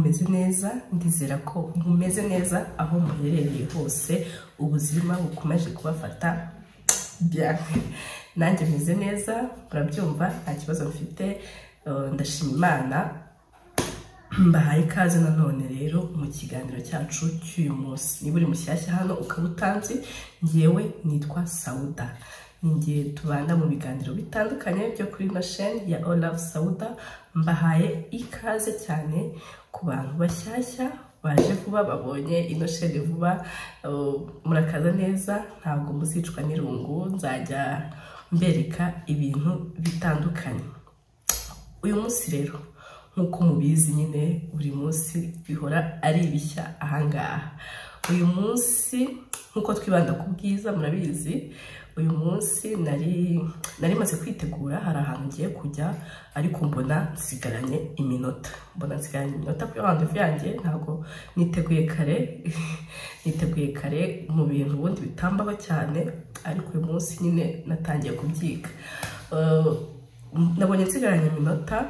mumeze neza, ndizera ko mumeze neza aho muherereye hose, ubuzima bukomeje kubafata bien. Nanjye meze neza, urabyumva, nta kibazo mfite, ndashima Imana. Mbahaye ikaze nanone rero mu kiganiro cyacu cy'uyu munsi. Niba uri mushyashya hano ukaba utanzi, ngewe nitwa Sauda. Ningiye tubana mu biganiro bitandukanye byo kuri ino chaîne ya All Love Sauda. Mbahaye ikaze cyane ku bantu bashyashya baje vuba, babonye ino chaîne vuba, murakaza neza, ntabwo muzicwa n'irungu, nzajya mbereka ibintu bitandukanye. Uyu munsi rero nkuko mubizi nyine buri munsi bihora ari ibishya ahangaha. Uyu munsi nkuko twibanda ku bwiza murabizi, uyu munsi nari maze kwitegura, hari ahantu ngiye kujya, ariko mbona nsigaranye iminota. Kuri rendez-vous yanjye, ntabwo niteguye kare mu bintu ubundi bitambaho cyane, ariko uyu munsi nyine natangiye kubyiga. Nabonye nsigaranye iminota,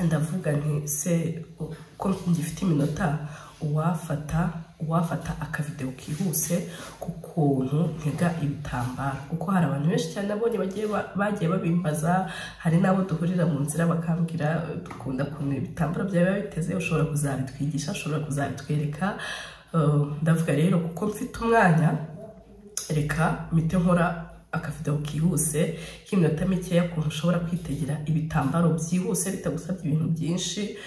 ndavuga nti se ko ngifite iminota, uwafata akavideo kihuse ku kuntu ntega ibitambaro, kuko hari abantu benshi cyane nabonye bagiye babimbaza. Hari n'abo duhurira mu nzira bakambwira dukunda kuntu ibitambaro byawe biteze, ushobora kuzabitwigisha, ushobora kuzabitwereka. Ndavuga rero kuko mfite umwanya, reka mpite nkora akavideo kihuse k'iminota mikeya kuntu ushobora kwitegera ibitambaro byihuse bitagusabye ibintu byinshi.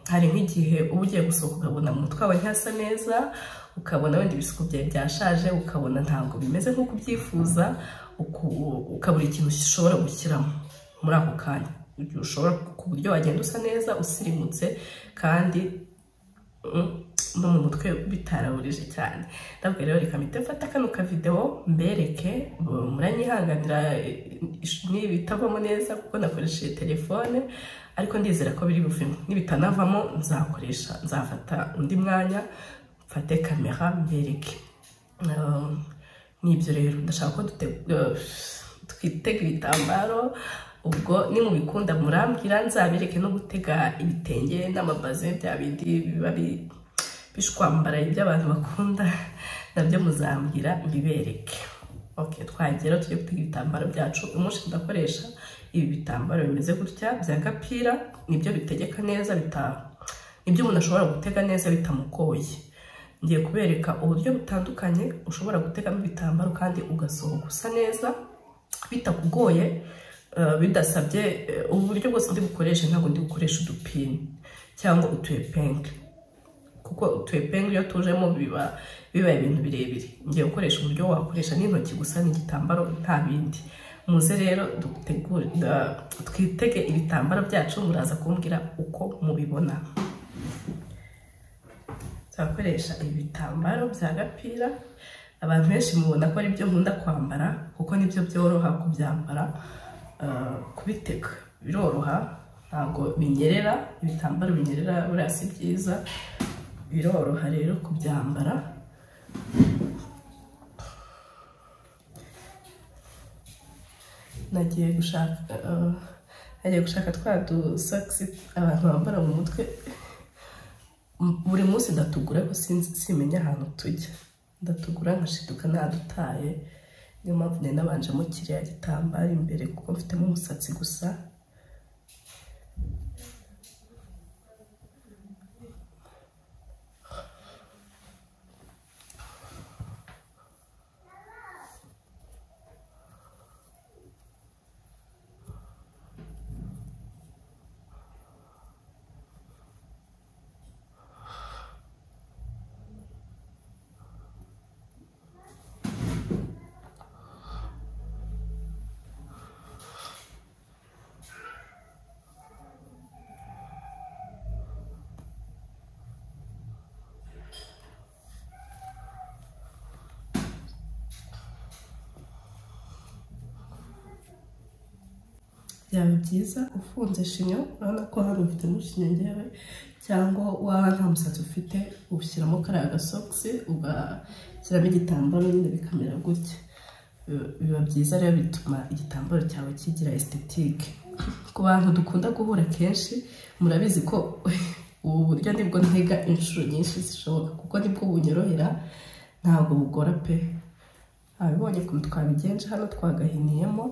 Hari nk'igihe uba ugiye gusohoka ukabona mu mutwe wawe ntihasa neza, ukabona wenda ibisuko byawe byashaje, ukabona ntabwo bimeze nk'uko ubyifuza, ukabura ikintu ushobora gushyiramo muri ako kanya. Ushobora ku buryo wagenda usa neza, usirimutse, kandi no mu mutwe bitarahurije cyane. Ndabwo rero reka mpite mfata kano kavideo mbereke, muranyihanganira nibitavamo neza kuko nakoresheje telefone, ariko ndizera ko biri buvemo. Nibitanavamo nzafata undi mwanya, mfate kamera mbereke. Nibyo rero ndashaka ko twitega ibitambaro. Ubwo ni mu bikunda murambwira, nzabereke no gutega ibitenge n'amabaze, bya bindi biba bishwambaraye by'abantu bakunda, nabyo muzambwira mbibereke. Okay, twagera tujye gutega ibitambaro byacu. Umunsi ndakoresha ibi bitambaro bimeze gutya bya gapira, nibyo bitegeka neza, nibyo umuntu ashobora gutega neza bitamugoye. Ngiye kubereka uburyo butandukanye ushobora gutegamo ibitambaro kandi ugasohoka usa neza bitakugoye, bidasabye uburyo bwose ndi bukoreshe. Ntabwo ndi gukoresha udupini cyangwa utuepenge, kuko utuepenge iyo tujemo biba ibintu birebire. Ngiye gukoresha uburyo wakoresha n'intoki gusa n'igitambaro, nta bindi. Muze rero twitege ibitambaro byacu, muraza kumbwira uko mubibona. Twakoresha ibitambaro bya gapira. Abantu benshi mubona ko ari byo nkunda kwambara, kuko nibyo byoroha kubyambara. Kubitega biroroha, ntabwo binyerera. Ibitambaro binyerera buriya si byiza, biroroha rero kubyambara. Nagiye gushaka twa dusocks abantu bambara mu mutwe. Buri munsi ndatugura, ko simenya ahantu tujya, ndatugura nkashiduka nadutaye. Niyo mpamvu nari nabanjemo kiriya gitambaro imbere, kuko mfitemo umusatsi gusa. Byaba byiza ufunze shinyo, urabona ko hano ufitemo shinyo ngewe, cyangwa waba nta musatsi ufite, ushyiramo kariya gasogisi, ugashyiramo igitambaro nyine bikamera gutya. Biba byiza rero, bituma igitambaro cyawe kigira esthétique. Ku bantu dukunda guhura kenshi, murabizi ko ubu buryo nibwo ntega inshuro nyinshi zishoboka kuko nibwo bunyorohera ntabwo bugora pe. Abibonye ukuntu twabigenje hano twagahiniyemo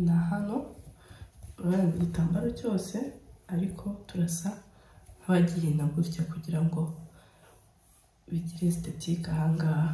na hano urabona igitambaro cyose ariko turasa nk'abagihina gutya kugira ngo bigire esthetique ahangaha.